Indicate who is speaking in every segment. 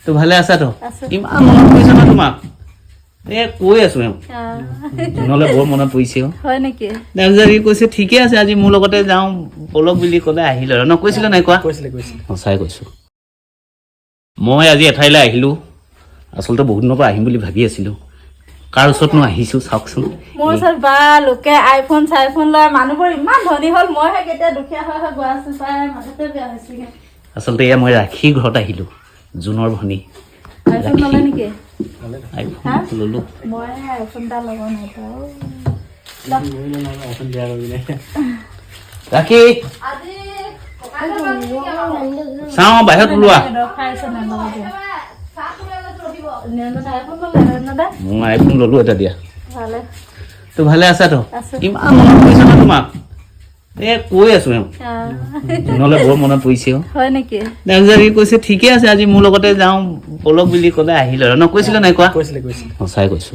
Speaker 1: তো ভালে আছা তো ইমান মনত পৰিছে না তোমাক কৈ আছো নহলে বৰ মনত পৰিছে
Speaker 2: হয় নেকি
Speaker 1: তাৰপিছত ই কৈছে ঠিকে আছে আজি মোৰ লগতে যাওঁ বলক বুলি ক'লে আহিল আৰু কৈছিলে নাই কোৱা সঁচাই কৈছো মই আজি এঠাইলৈ আহিলো আচলতে বহুত দিনৰ পৰা আহিম বুলি ভাবি আছিলো কাৰ ওচৰতনো আহিছো চাওকচোন
Speaker 2: মোৰ ওচৰত বা লোকে আইফোন চাইফোন লয় মানুহবোৰ ইমান ধনী হ'ল মইহে কেতিয়া দুখীয়া হৈ গৈ আছো পাই মাথাতে বেয়া হৈছেগে
Speaker 1: আচলতে এয়া মই ৰাখী ঘৰত আহিলো জুনৰ ভনী
Speaker 2: আইফোন ললে নেকি
Speaker 1: আইফোন ললো
Speaker 2: মই আইফোন এটা ল'ব নাই
Speaker 1: ৰাখী চাওঁ বাহিৰত ওলোৱা মই আইফোন ললো এটা দিয়া তো ভালে আছা তো ইমান মনত পৰিছে না তোমাক কৈ আছো নহলে বৰ মনত পৰিছে
Speaker 2: হয় নেকি
Speaker 1: তাৰপিছত ই কৈছে ঠিকে আছে আজি মোৰ লগতে যাওঁ বলক বুলি ক'লে আহিল আৰু কৈছিলে নাই কোৱা সঁচাই কৈছো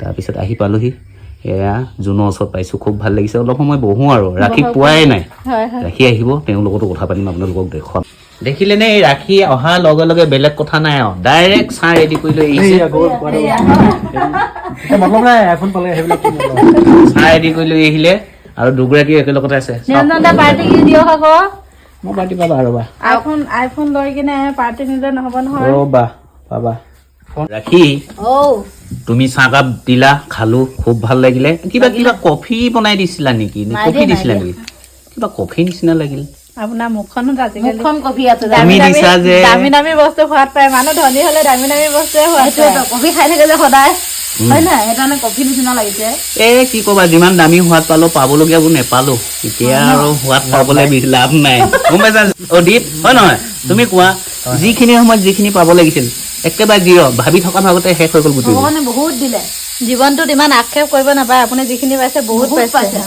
Speaker 1: তাৰপিছত আহি পালোহি এয়া জুনৰ ওচৰত পাইছো খুব ভাল লাগিছে অলপ সময় বহো আৰু ৰাখী পোৱাই নাই ৰাখী আহিব তেওঁৰ লগতো কথা পাতিম আপোনালোকক দেখুৱাম দেখিলে নে এই ৰাখী অহাৰ লগে লগে বেলেগ কথা নাই আৰু ডাইৰেক্ট চাহ ৰেডি কৰি লৈ আহিছে চাহ ৰেডি কৰি লৈ আহিলে আৰু দুগৰাকী একেলগতে আছে মই পাৰ্টি পাবা ৰবা
Speaker 2: আইফোন লৈ কিনে পাৰ্টি নিলে নহব নহয়
Speaker 1: ৰবা পাবা ৰাখী তুমি চাহকাপ দিলা খালো খুব ভাল লাগিলে কিবা কিবা কফি বনাই দিছিলা নেকি কফি দিছিলা নেকি কিবা কফি নিচিনা লাগিল
Speaker 2: আপোনাৰ মুখখনত আজিকালি
Speaker 3: কফি আছে
Speaker 1: তুমি দিছা যে
Speaker 2: দামী দামী বস্তু খোৱাত পায় মানুহ ধনী হলে দামী দামী বস্তুৱে খোৱাত
Speaker 3: কফি খাই থাকে যে সদায় হয় নাই সেইকাৰণে কফি নিচিনা লাগিছে
Speaker 1: কি কবা যিমান দামী সোৱাদ পালো পাবলগীয়াবোৰ নেপালো এতিয়া আৰু সোৱাদ পাবলৈ লাভ নাই গম পাইছা অদীপ হয় নহয় তুমি কোৱা যিখিনি সময়ত যিখিনি পাব লাগিছিল একেবাৰে জিৰ ভাবি থকা ভাগতে শেষ হৈ গ'ল গোটেই
Speaker 3: ভগৱানে বহুত দিলে
Speaker 2: জীৱনটোত ইমান আক্ষেপ কৰিব নাপায় আপুনি যিখিনি পাইছে বহুত পাইছে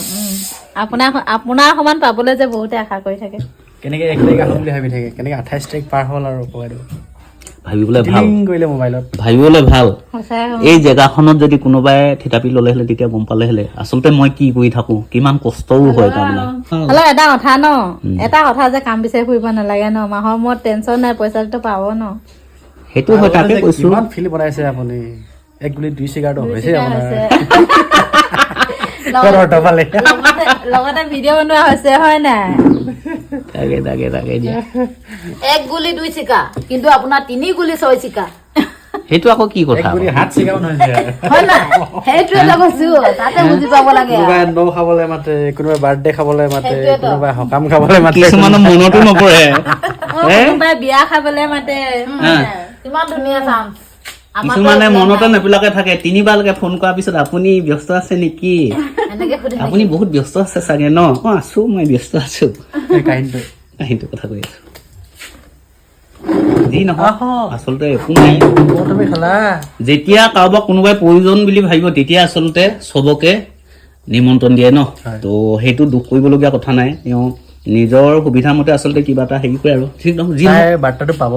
Speaker 2: আপোনাৰ সমান পাবলৈ যে বহুতে আশা কৰি থাকে
Speaker 4: কেনেকে 1 তাৰিখ আহোঁ বুলি ভাবি থাকে কেনেকে 28 তাৰিখ পাৰ হ'ল আৰু
Speaker 1: ভাবিবলৈ ভাল
Speaker 4: কৰিলে মোবাইলত
Speaker 1: ভাবিবলৈ ভাল এই জেগাখনত যদি কোনোবাই থিতাপি ল'লে হ'লে তেতিয়া গম পালে হ'লে আচলতে মই কি কৰি থাকো কিমান কষ্টও হয় তাৰমানে
Speaker 2: হ'লে এটা কথা ন এটা কথা যে কাম বিচাৰি ফুৰিব নালাগে ন মাহৰ মূৰত টেনচন নাই পইচাটো পাব ন
Speaker 1: সেইটো হয় তাকে কৈছো
Speaker 4: কিমান ফিল বনাইছে আপুনি 1 গুলি 2 চিগাৰেট হৈছে
Speaker 2: লগতে ভিডিঅ' বনোৱা হৈছে হয় নাই
Speaker 1: তাকে দিয়া
Speaker 3: 1 গুলি 2 চিকা কিন্তু আপোনাৰ 3 গুলি 6 চিকা
Speaker 1: সেইটো আকৌ কি কথা
Speaker 4: হাত চিগাও নহয়
Speaker 3: হয় নাই সেইটোৱে কৈছো তাতে বুজি পাব লাগে
Speaker 4: কোনোবাই নৌ খাবলৈ মাতে কোনোবাই বাৰ্থডে খাবলৈ মাতে কোনোবাই সকাম খাবলৈ মাতে
Speaker 1: কিছুমানৰ মনতো নপৰে
Speaker 2: কোনোবাই বিয়া খাবলৈ মাতে
Speaker 3: কিমান ধুনীয়া চাম
Speaker 1: কিছুমানে মনতে নেপেলাকে থাকে 3 বাৰলৈকে ফোন কৰাৰ পিছত আপুনি ব্যস্ত আছে নেকি আপুনি বহুত ব্যস্ত আছে চাগে ন আছো মই ব্যস্ত আছো কাহিনীটো কথা কৈ আছো যি নহয় আচলতে একো নাই যেতিয়া কাৰোবাক কোনোবাই প্ৰয়োজন বুলি ভাবিব তেতিয়া আচলতে চবকে নিমন্ত্ৰণ দিয়ে ন তো সেইটো দুখ কৰিবলগীয়া কথা নাই তেওঁ নিজৰ সুবিধা মতে আচলতে কিবা এটা হেৰি কৰে আৰু ঠিক নহয় যি
Speaker 4: বাৰ্তাটো পাব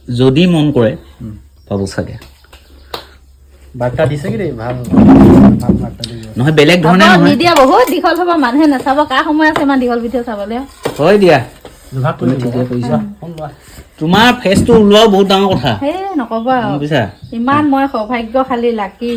Speaker 1: যদি মন কৰে পাব চাগে
Speaker 4: বাৰ্তা দিছে কি ভাল বাৰ্তা দিব
Speaker 1: নহয় বেলেগ ধৰণে নহয়
Speaker 2: মিডিয়া বহুত দীঘল হ'ব মানুহে নাচাব কাৰ সময় আছে ইমান দীঘল ভিডিঅ' চাবলৈ
Speaker 1: হয় দিয়া
Speaker 4: তুমি
Speaker 1: ঠিকে কৰিছা তোমাৰ ফেচটো ওলোৱাও বহুত ডাঙৰ কথা
Speaker 2: নক'ব আৰু
Speaker 1: বুজিছা
Speaker 2: ইমান মই সৌভাগ্যশালী লাকি